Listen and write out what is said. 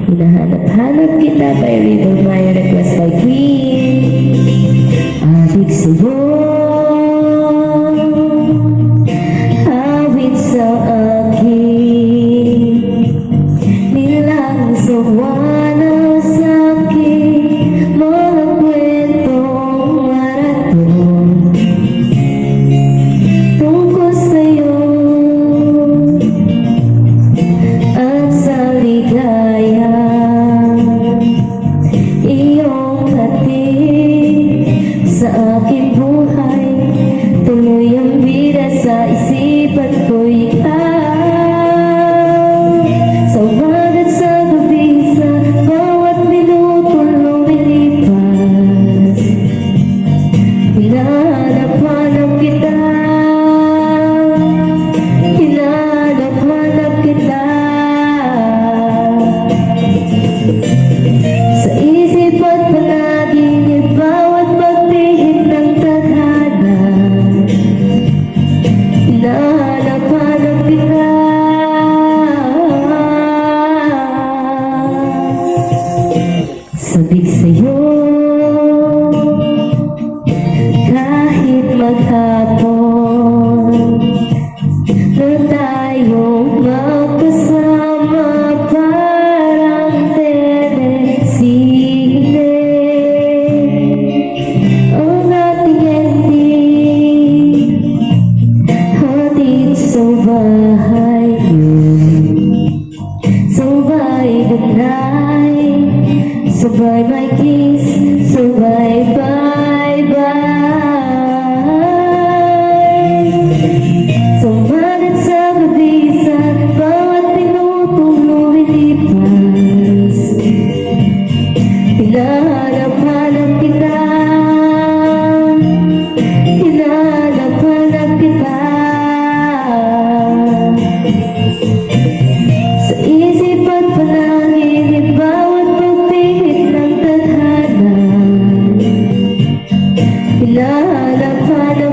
Hinahanap-hanap kita by River Maya, request by Queen. Awit sa'yo, awit sa akin, nilang sawana sa'kin, mga kwentong maraton tungkol sa'yo at sa ligaya. Iyong hatid sa aking buhay, tuloy ang bida sa isipan ko ikaw. Sa umaga at sa gabi, sa bawat minutong lumilipas, hinahanap-hanap kita, hinahanap-hanap kita. Sa isip at panaginip, bawat pagtihid ng tadhana, hinahanap-hanap kita. Sabik sa'yo kahit maghapon na tayong magkasama, parang telesine ang ating ending, hatid sa bahay yun, sabay goodnight, sabay my kiss, sabay bye-bye. Sa umaga at sa gabi, sa bawat minutong lumilipas, hinahanap-hanap kita, hinahanap-hanap kita. Sa isip at panaginip, bawat pagpihit ng tadhana, hinahanap-hanap